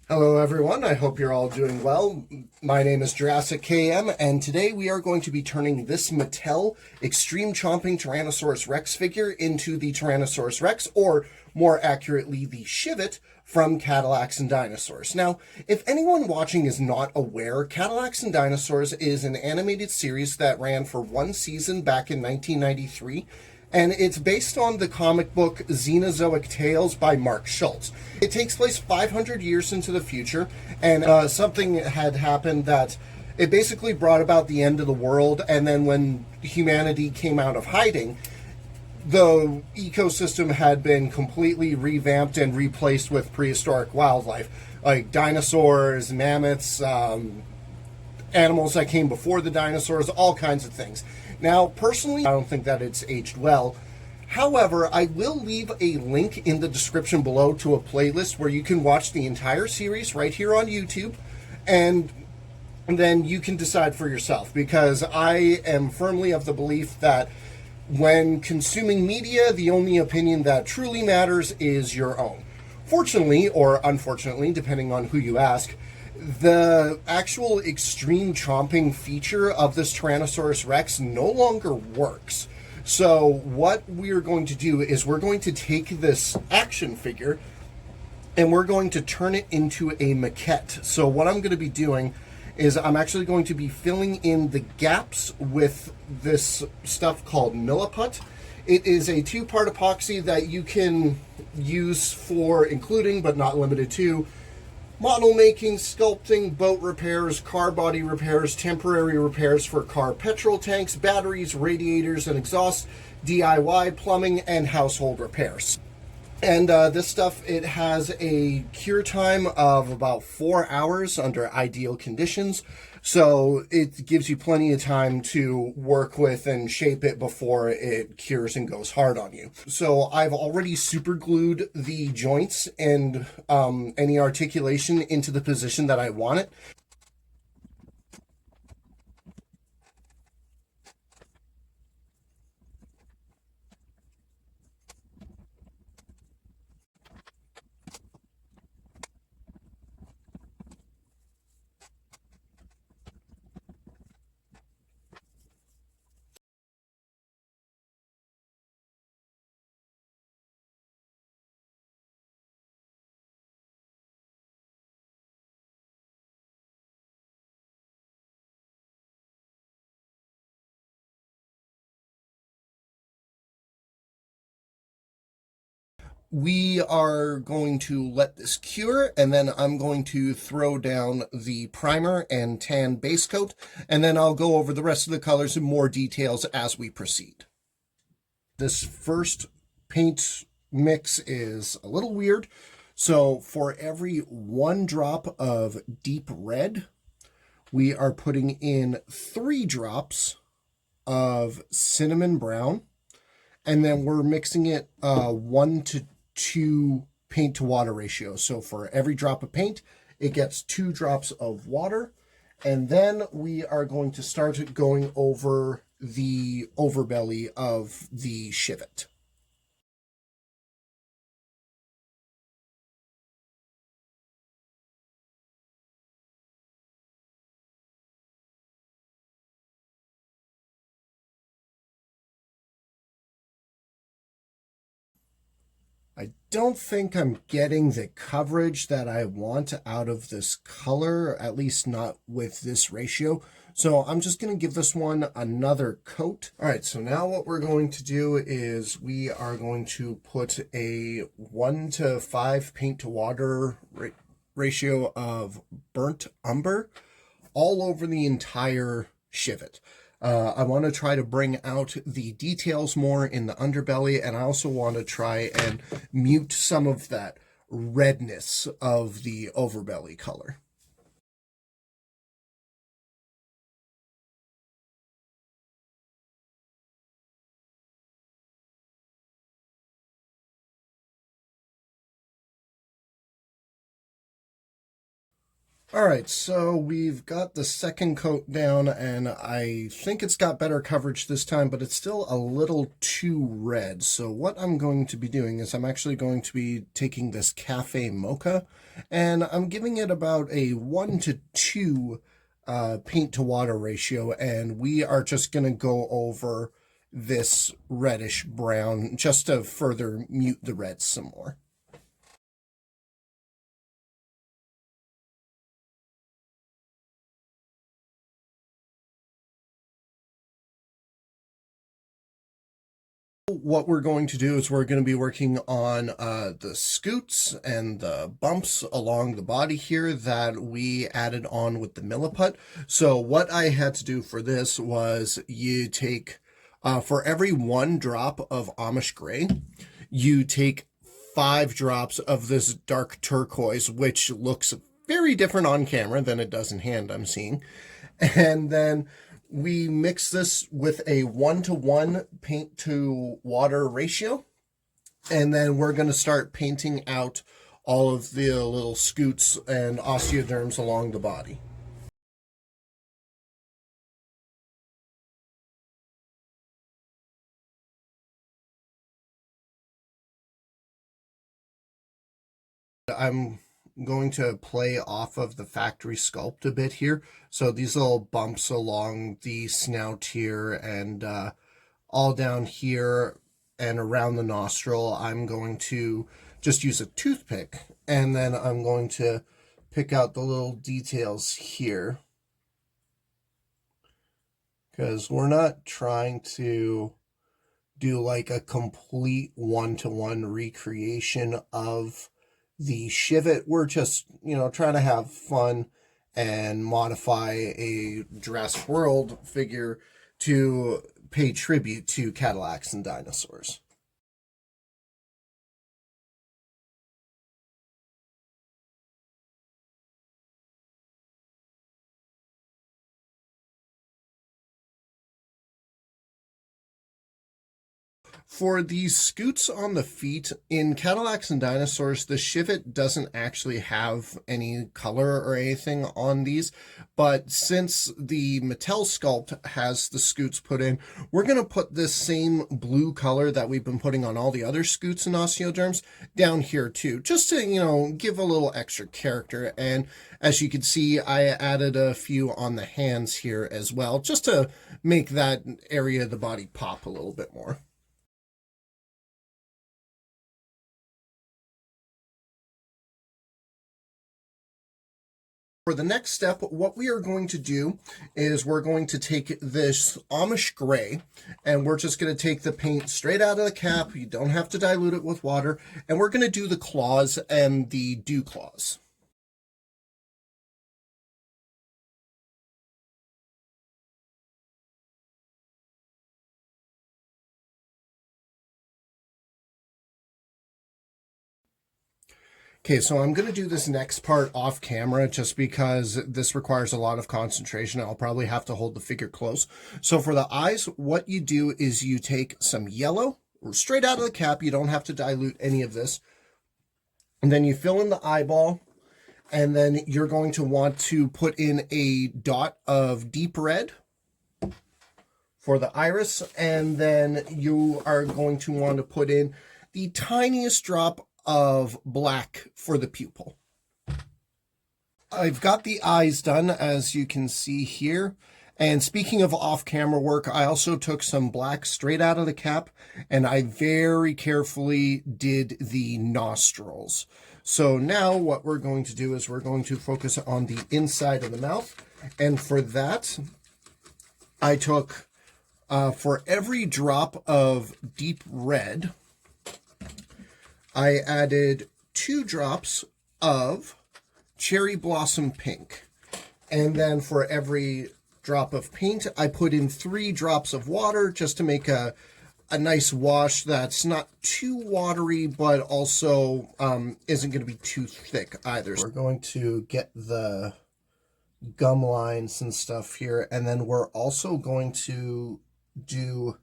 Hello everyone, I hope you're all doing well. My name is JurassicKM, and today we are going to be turning this Mattel Extreme Chomping Tyrannosaurus Rex figure into the Tyrannosaurus Rex, or more accurately, the Shivet from Cadillacs and Dinosaurs. Now, if anyone watching is not aware, Cadillacs and Dinosaurs is an animated series that ran for one season back in 1993, and it's based on the comic book Xenozoic Tales by Mark Schultz. It takes place 500 years into the future, and something had happened that it basically brought about the end of the world, and then when humanity came out of hiding, the ecosystem had been completely revamped and replaced with prehistoric wildlife, like dinosaurs, mammoths, animals that came before the dinosaurs, all kinds of things. Now, personally, I don't think that it's aged well. However, I will leave a link in the description below to a playlist where you can watch the entire series right here on YouTube, and then you can decide for yourself, because I am firmly of the belief that when consuming media, the only opinion that truly matters is your own. Fortunately, or unfortunately, depending on who you ask, the actual extreme chomping feature of this Tyrannosaurus Rex no longer works. So what we're going to do is we're going to take this action figure and we're going to turn it into a maquette. So what I'm going to be doing is I'm actually going to be filling in the gaps with this stuff called Milliput. It is a two-part epoxy that you can use for including, but not limited to, model making, sculpting, boat repairs, car body repairs, temporary repairs for car petrol tanks, batteries, radiators, and exhausts, DIY plumbing, and household repairs. And this stuff, it has a cure time of about 4 hours under ideal conditions. So it gives you plenty of time to work with and shape it before it cures and goes hard on you. So I've already super glued the joints and any articulation into the position that I want it. We are going to let this cure, and then I'm going to throw down the primer and tan base coat, and then I'll go over the rest of the colors in more details as we proceed. This first paint mix is a little weird. So for every 1 drop of deep red, we are putting in 3 drops of cinnamon brown, and then we're mixing it 1 to 2 paint to water ratio. So for every drop of paint, it gets 2 drops of water. And then we are going to start going over the overbelly of the Shivet. I don't think I'm getting the coverage that I want out of this color, at least not with this ratio. So I'm just going to give this one another coat. All right, so now what we're going to do is we are going to put a 1 to 5 paint to water ratio of burnt umber all over the entire Shivet. I want to try to bring out the details more in the underbelly, and I also want to try and mute some of that redness of the overbelly color. All right, so we've got the second coat down, and I think it's got better coverage this time, but it's still a little too red. So what I'm going to be doing is I'm actually going to be taking this Cafe Mocha, and I'm giving it about a 1 to 2 paint to water ratio, and we are just going to go over this reddish brown just to further mute the reds some more. What we're going to do is we're going to be working on the scoots and the bumps along the body here that we added on with the milliput. So what I had to do for this was you take, for every 1 drop of Amish gray, you take 5 drops of this dark turquoise, which looks very different on camera than it does in hand, I'm seeing. And then we mix this with a 1-to-1 paint to water ratio. And then we're going to start painting out all of the little scoots and osteoderms along the body. I'm going to play off of the factory sculpt a bit here. So these little bumps along the snout here and all down here and around the nostril, I'm going to just use a toothpick, and then I'm going to pick out the little details here, because we're not trying to do like a complete 1-to-1 recreation of the Shivet. We're just, trying to have fun and modify a Jurassic World figure to pay tribute to Cadillacs and Dinosaurs. For these scoots on the feet, in Cadillacs and Dinosaurs, the Shivet doesn't actually have any color or anything on these, but since the Mattel sculpt has the scoots put in, we're going to put this same blue color that we've been putting on all the other scoots and osteoderms down here too, just to, give a little extra character. And as you can see, I added a few on the hands here as well, just to make that area of the body pop a little bit more. For the next step, what we are going to do is we're going to take this Amish gray, and we're just going to take the paint straight out of the cap. You don't have to dilute it with water. And we're going to do the claws and the dew claws. Okay, so I'm going to do this next part off camera just because this requires a lot of concentration. I'll probably have to hold the figure close. So for the eyes, what you do is you take some yellow straight out of the cap. You don't have to dilute any of this. And then you fill in the eyeball, and then you're going to want to put in a dot of deep red for the iris, and then you are going to want to put in the tiniest drop of black for the pupil. I've got the eyes done, as you can see here. And speaking of off-camera work, I also took some black straight out of the cap, and I very carefully did the nostrils. So now what we're going to do is we're going to focus on the inside of the mouth. And for that, I took, for every drop of deep red, I added 2 drops of cherry blossom pink. And then for every drop of paint, I put in 3 drops of water just to make a nice wash that's not too watery, but also isn't going to be too thick either. We're going to get the gum lines and stuff here, and then we're also going to do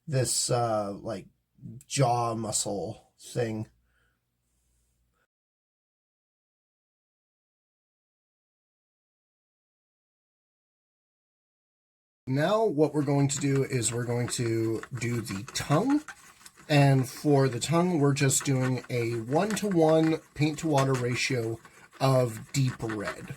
this like jaw muscle thing. Now what we're going to do is we're going to do the tongue. And for the tongue, we're just doing a 1-to-1 paint to water ratio of deep red.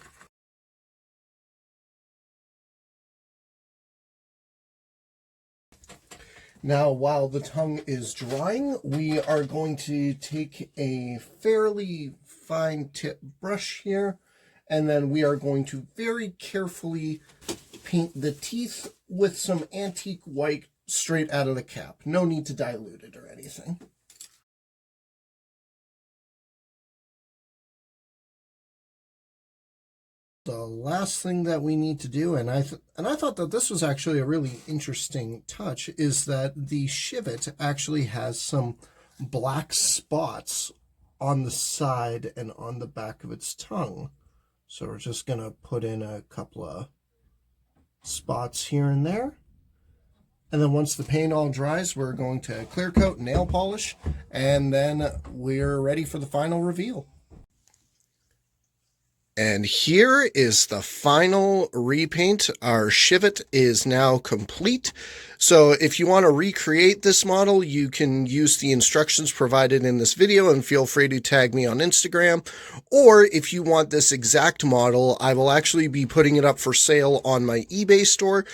Now, while the tongue is drying, we are going to take a fairly fine tip brush here, and then we are going to very carefully paint the teeth with some antique white straight out of the cap. No need to dilute it or anything. The last thing that we need to do, and I thought that this was actually a really interesting touch, is that the Shivet actually has some black spots on the side and on the back of its tongue. So we're just going to put in a couple of spots here and there. And then once the paint all dries, we're going to clear coat, nail polish, and then we're ready for the final reveal. And here is the final repaint. Our Shivet is now complete. So if you want to recreate this model, you can use the instructions provided in this video, and feel free to tag me on Instagram. Or if you want this exact model, I will actually be putting it up for sale on my eBay store.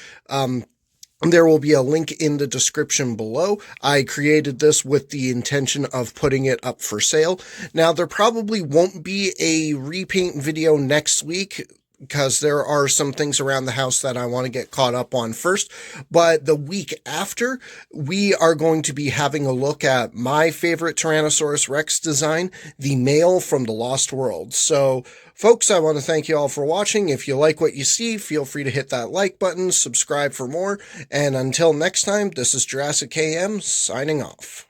There will be a link in the description below. I created this with the intention of putting it up for sale. Now, there probably won't be a repaint video next week because there are some things around the house that I want to get caught up on first. But the week after, we are going to be having a look at my favorite Tyrannosaurus Rex design, the male from the Lost World. So, folks, I want to thank you all for watching. If you like what you see, feel free to hit that like button, subscribe for more, and until next time, this is JurassicKM signing off.